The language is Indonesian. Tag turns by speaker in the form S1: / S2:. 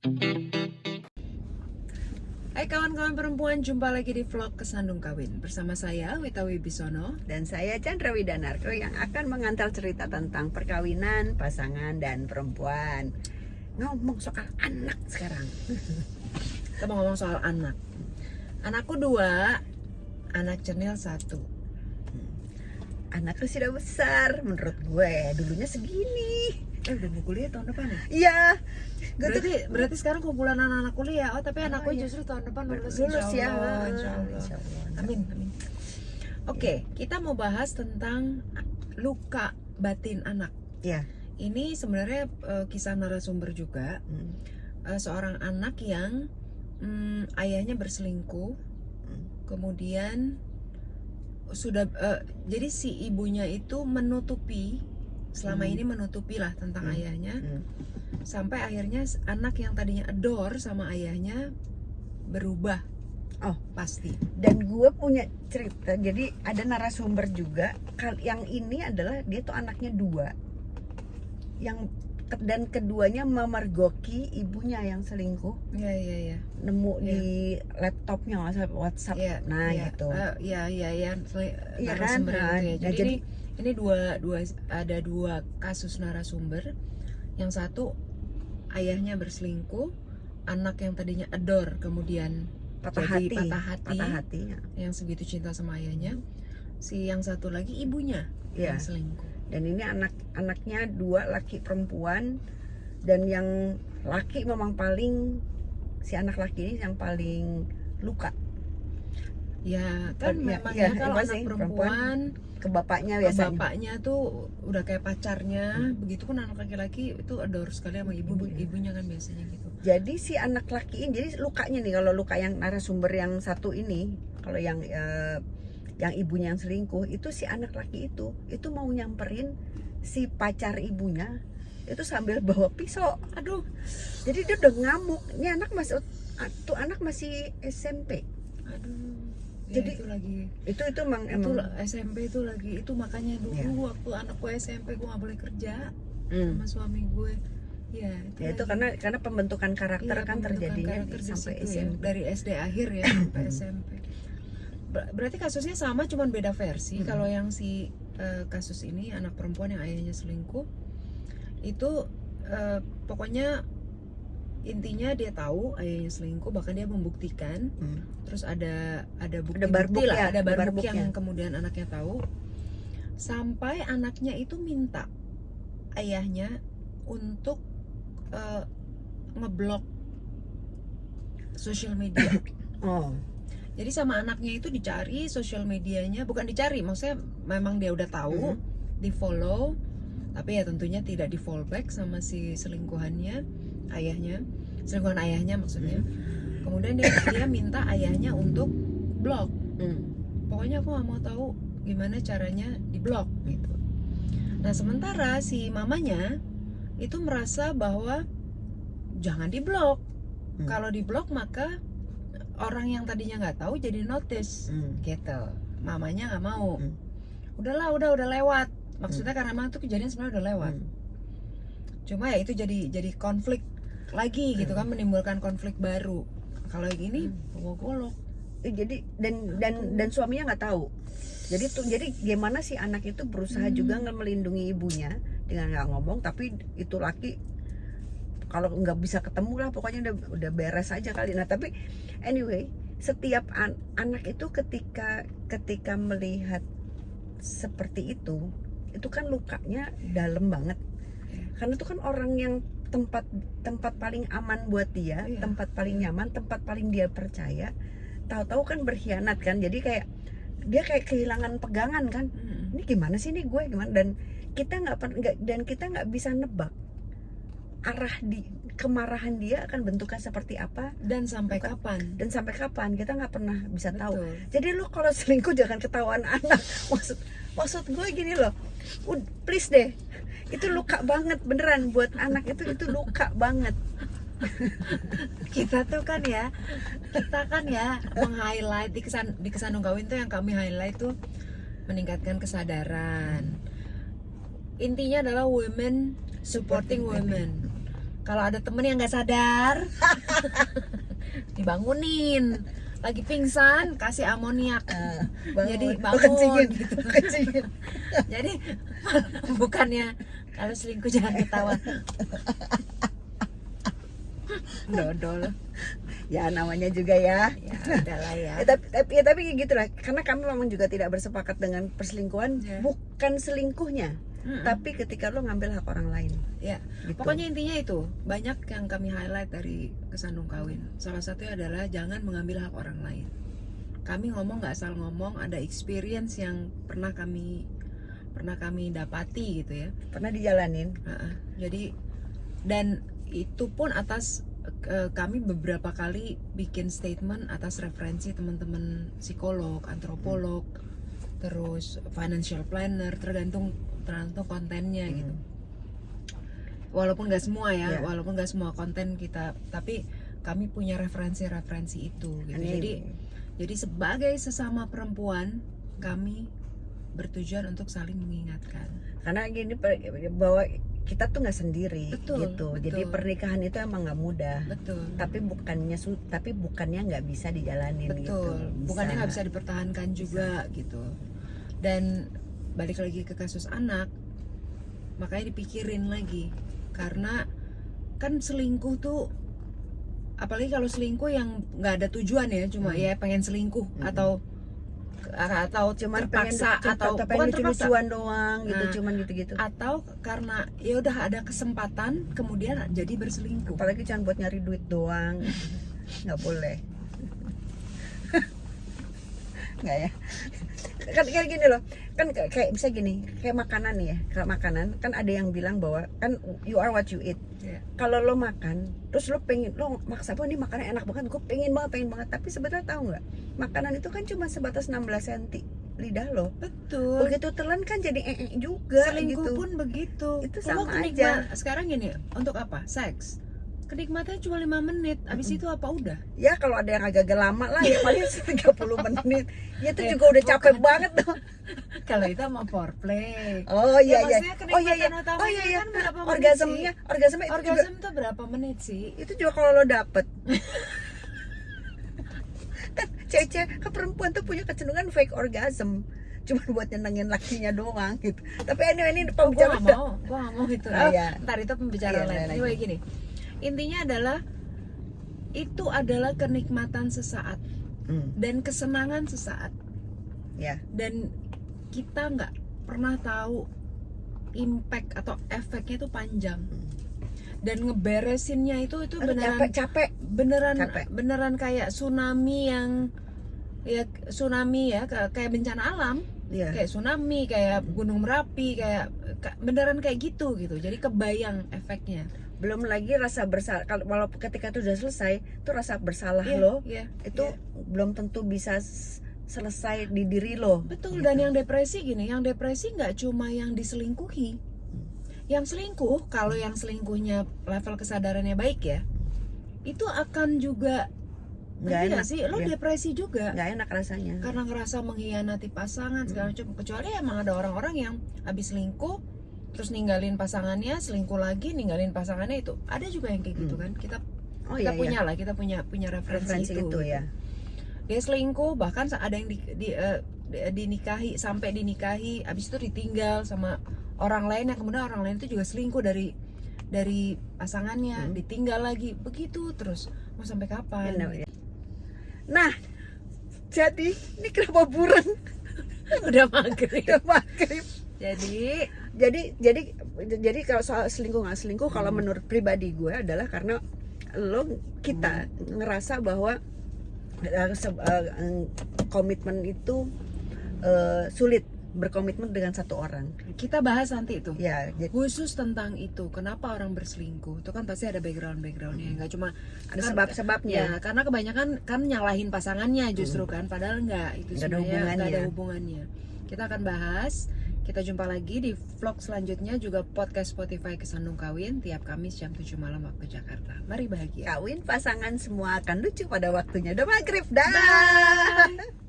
S1: Hai kawan-kawan perempuan, jumpa lagi di vlog Kesandung Kawin bersama saya Wita Wibisono.
S2: Dan saya Chandra Widanarko yang akan mengantar cerita tentang perkawinan, pasangan, dan perempuan. Ngomong soal anak sekarang.
S1: Kita mau ngomong soal anak. Anakku 2, anak Cenil 1.
S2: Anak lu sudah besar, menurut gue. Dulunya segini.
S1: Udah mau kuliah tahun depan ya?
S2: Iya.
S1: Berarti sekarang kumpulan anak-anak kuliah. Oh tapi anakku
S2: iya.
S1: justru tahun depan lulus
S2: Lulus ya.
S1: Insya Allah.
S2: Insya Allah.
S1: Amin. Oke, kita mau bahas tentang luka batin anak.
S2: Iya.
S1: Ini sebenarnya kisah narasumber juga. Seorang anak yang ayahnya berselingkuh, kemudian sudah jadi si ibunya itu menutupi selama ini menutupi lah tentang ayahnya, sampai akhirnya anak yang tadinya adore sama ayahnya berubah.
S2: Oh,
S1: Pasti.
S2: dan gue punya cerita. Jadi ada narasumber juga. Yang ini adalah dia tuh anaknya 2. Dan keduanya memergoki ibunya yang selingkuh.
S1: Iya.
S2: Nemu di laptopnya WhatsApp. Gitu.
S1: Iya.
S2: Iya
S1: Narasumber
S2: kan?
S1: itu ya.
S2: Nah,
S1: Jadi ini ada dua kasus narasumber. Yang satu ayahnya berselingkuh, anak yang tadinya adore kemudian
S2: patah hati ya.
S1: Yang segitu cinta sama ayahnya. Si yang satu lagi ibunya
S2: Iya.
S1: yang selingkuh.
S2: Dan ini anaknya 2, laki perempuan. Dan yang laki memang si anak laki ini yang paling luka.
S1: Ya kan memang
S2: ya,
S1: kalau anak
S2: sih,
S1: perempuan
S2: ke bapaknya
S1: ke
S2: biasanya.
S1: bapaknya tuh udah kayak pacarnya, begitupun anak laki-laki itu adore sekali sama ibunya kan biasanya gitu.
S2: Jadi si anak laki ini, jadi lukanya nih, kalau luka yang narasumber yang satu ini, kalau yang ibunya yang selingkuh, itu si anak laki itu mau nyamperin si pacar ibunya itu sambil bawa pisau.
S1: Aduh,
S2: jadi dia udah ngamuk. Ini anak masih SMP.
S1: aduh.
S2: Jadi
S1: itu lagi
S2: itu emang
S1: SMP itu lagi, itu makanya dulu waktu anakku SMP gue nggak boleh kerja sama suami gue. Ya
S2: itu karena pembentukan karakter kan terjadinya sampai SMP.
S1: Dari SD akhir ya sampai SMP. Berarti kasusnya sama, cuman beda versi. Kalau yang si kasus ini anak perempuan yang ayahnya selingkuh itu pokoknya intinya dia tahu ayahnya selingkuh, bahkan dia membuktikan. Terus ada bukti lah, ada barbuk yang kemudian anaknya tahu, sampai anaknya itu minta ayahnya untuk ngeblok sosial media. Jadi sama anaknya itu dicari sosial medianya, bukan dicari, maksudnya memang dia udah tahu, di follow, tapi ya tentunya tidak di follow back sama si selingkuhan ayahnya maksudnya. Kemudian dia minta ayahnya untuk blok. Pokoknya aku gak mau tahu gimana caranya di blok gitu. Nah sementara si mamanya itu merasa bahwa jangan di blok. Kalau di blok maka orang yang tadinya nggak tahu jadi notice gitu. Mamanya nggak mau. Udahlah, udah lewat. Maksudnya karena memang itu kejadian sebenarnya udah lewat. Cuma ya itu jadi konflik lagi gitu kan, menimbulkan konflik baru. Kalau gini golok.
S2: Jadi dan suaminya nggak tahu. Jadi gimana sih anak itu berusaha juga melindungi ibunya dengan nggak ngomong, tapi itu laki kalau nggak bisa ketemu lah pokoknya udah beres aja kali. Nah tapi anyway, setiap anak itu ketika melihat seperti itu kan lukanya dalam banget. Karena itu kan orang yang tempat paling aman buat dia, tempat paling nyaman, tempat paling dia percaya, tahu-tahu kan berkhianat kan. Jadi dia kayak kehilangan pegangan kan. Ini gimana sih nih gue gimana, dan kita nggak bisa nebak arah kemarahan dia akan bentuknya seperti apa
S1: dan sampai kapan
S2: kita nggak pernah bisa tahu.
S1: Betul.
S2: Jadi lu kalau selingkuh jangan ketahuan anak. Maksud gue gini loh, please deh, itu luka banget beneran buat anak, itu luka banget.
S1: Kita kan ya meng-highlight di Kesandung Kawin tuh, yang kami highlight tuh meningkatkan kesadaran. Intinya adalah women supporting women. Kalau ada temen yang nggak sadar, dibangunin. Lagi pingsan, kasih amoniak. Jadi bangun.
S2: kencingin,
S1: Gitu.
S2: kencingin.
S1: Jadi bukannya kalau selingkuh jangan ketawa. Dodol.
S2: Ya namanya juga ya.
S1: Ya udahlah ya.
S2: Tapi gitulah, karena kami memang juga tidak bersepakat dengan perselingkuhan.
S1: Ya.
S2: Bukan selingkuhnya, tapi ketika lo ngambil hak orang lain.
S1: Ya,
S2: Gitu.
S1: pokoknya intinya itu banyak yang kami highlight dari kesandung kawin. Salah satunya adalah jangan mengambil hak orang lain. Kami ngomong nggak asal ngomong, ada experience yang pernah kami dapati gitu ya.
S2: Pernah dijalanin.
S1: Jadi dan itu pun atas kami beberapa kali bikin statement atas referensi teman-teman psikolog, antropolog, terus financial planner, tergantung kontennya gitu. Walaupun nggak semua ya,
S2: Yeah.
S1: walaupun nggak semua konten kita, tapi kami punya referensi itu gitu. Jadi sebagai sesama perempuan kami bertujuan untuk saling mengingatkan.
S2: Karena gini bahwa kita tuh nggak sendiri.
S1: Betul,
S2: Gitu.
S1: betul.
S2: Jadi pernikahan itu emang nggak mudah.
S1: Betul.
S2: Tapi bukannya nggak bisa dijalanin.
S1: Betul.
S2: Gitu.
S1: Bukannya nggak bisa dipertahankan juga gitu. Dan balik lagi ke kasus anak, makanya dipikirin lagi. Karena kan selingkuh tuh, apalagi kalau selingkuh yang nggak ada tujuan ya, cuma ya pengen selingkuh atau
S2: Cuman
S1: terpaksa atau bukan
S2: pengen
S1: terpaksa,
S2: lucu-lucuan doang gitu,
S1: Nah,
S2: cuman gitu-gitu.
S1: atau karena ya udah ada kesempatan kemudian jadi berselingkuh.
S2: Apalagi cuma buat nyari duit doang. Nggak boleh. Nggak ya. Kan kayak gini loh, kan kayak bisa gini, kayak makanan nih ya, kayak makanan kan ada yang bilang bahwa kan you are what you eat.
S1: Yeah.
S2: Kalau lo makan, terus lo pengen, lo maksa apa nih makanan enak banget, gue pengen banget, tapi sebenarnya tahu nggak, makanan itu kan cuma sebatas 16 cm lidah lo.
S1: Betul.
S2: Begitu telan kan jadi juga.
S1: Selingkuh
S2: gitu.
S1: pun begitu.
S2: Itu
S1: Lo
S2: sama aja.
S1: Sekarang gini, untuk apa? Seks. Kenikmatannya cuma 5 menit. Abis itu apa udah?
S2: Ya kalau ada yang agak lama lah ya paling 30 menit. Ya itu juga udah capek banget tuh.
S1: Kalau itu sama foreplay.
S2: Oh iya iya.
S1: maksudnya
S2: Oh iya iya.
S1: kenikmatan utamanya
S2: Oh iya iya.
S1: kan berapa menit
S2: Orgasmenya itu juga
S1: Orgasm tuh berapa menit sih?
S2: itu juga kalau lo dapet. Kan cewek ke perempuan tuh punya kecenderungan fake orgasm. Cuma buat nyenengin lakinya doang gitu. Tapi anyway ini
S1: Gua
S2: pembicaraan.
S1: gak mau itu.
S2: Iya.
S1: Ntar itu pembicaraan
S2: Iya,
S1: lain. Anyway gini. Intinya adalah itu adalah kenikmatan sesaat dan kesenangan sesaat.
S2: Ya.
S1: Dan kita nggak pernah tahu impact atau efeknya itu panjang. Dan ngeberesinnya itu beneran
S2: capek.
S1: beneran kayak tsunami ya kayak bencana alam.
S2: Iya.
S1: Kayak tsunami, kayak gunung Merapi, kayak beneran kayak gitu. Jadi kebayang efeknya.
S2: Belum lagi rasa bersalah, kalau walaupun ketika itu udah selesai tuh rasa bersalah
S1: Iya,
S2: lo
S1: iya,
S2: itu
S1: iya.
S2: belum tentu bisa selesai di diri lo.
S1: Betul.
S2: Gitu.
S1: Dan yang depresi gini, yang depresi nggak cuma yang diselingkuhi. Yang selingkuh, kalau yang selingkuhnya level kesadarannya baik ya, itu akan juga
S2: Nggak enak
S1: sih, lo
S2: ya.
S1: depresi juga
S2: Nggak enak rasanya.
S1: karena ngerasa mengkhianati pasangan segala macam. Kecuali emang ada orang-orang yang habis selingkuh terus ninggalin pasangannya, selingkuh lagi, ninggalin pasangannya, itu ada juga yang kayak gitu kan. Kita punya referensi itu
S2: ya.
S1: Dia selingkuh, bahkan ada yang dinikahi, sampai dinikahi, habis itu ditinggal sama orang lain, yang kemudian orang lain itu juga selingkuh dari pasangannya, ditinggal lagi, begitu terus. Mau sampai kapan?
S2: Nah, jadi ini kenapa buron?
S1: Udah maghrib.
S2: Udah maghrib.
S1: Jadi
S2: Jadi kalau soal selingkuh nggak selingkuh, kalau menurut pribadi gue adalah karena kita ngerasa bahwa komitmen itu sulit berkomitmen dengan satu orang.
S1: kita bahas nanti itu.
S2: Ya,
S1: Khusus tentang itu, kenapa orang berselingkuh? Itu kan pasti ada backgroundnya, nggak cuma
S2: ada sebab-sebabnya.
S1: Ya, karena kebanyakan kan nyalahin pasangannya justru kan, padahal nggak, itu
S2: Nggak ada
S1: sebenarnya nggak ada
S2: hubungannya.
S1: hubungannya. Kita akan bahas. Kita jumpa lagi di vlog selanjutnya, juga podcast Spotify Kesandung Kawin tiap Kamis jam 7 malam waktu Jakarta. Mari bahagia.
S2: Kawin pasangan semua akan lucu pada waktunya. Udah maghrib dah.
S1: Bye.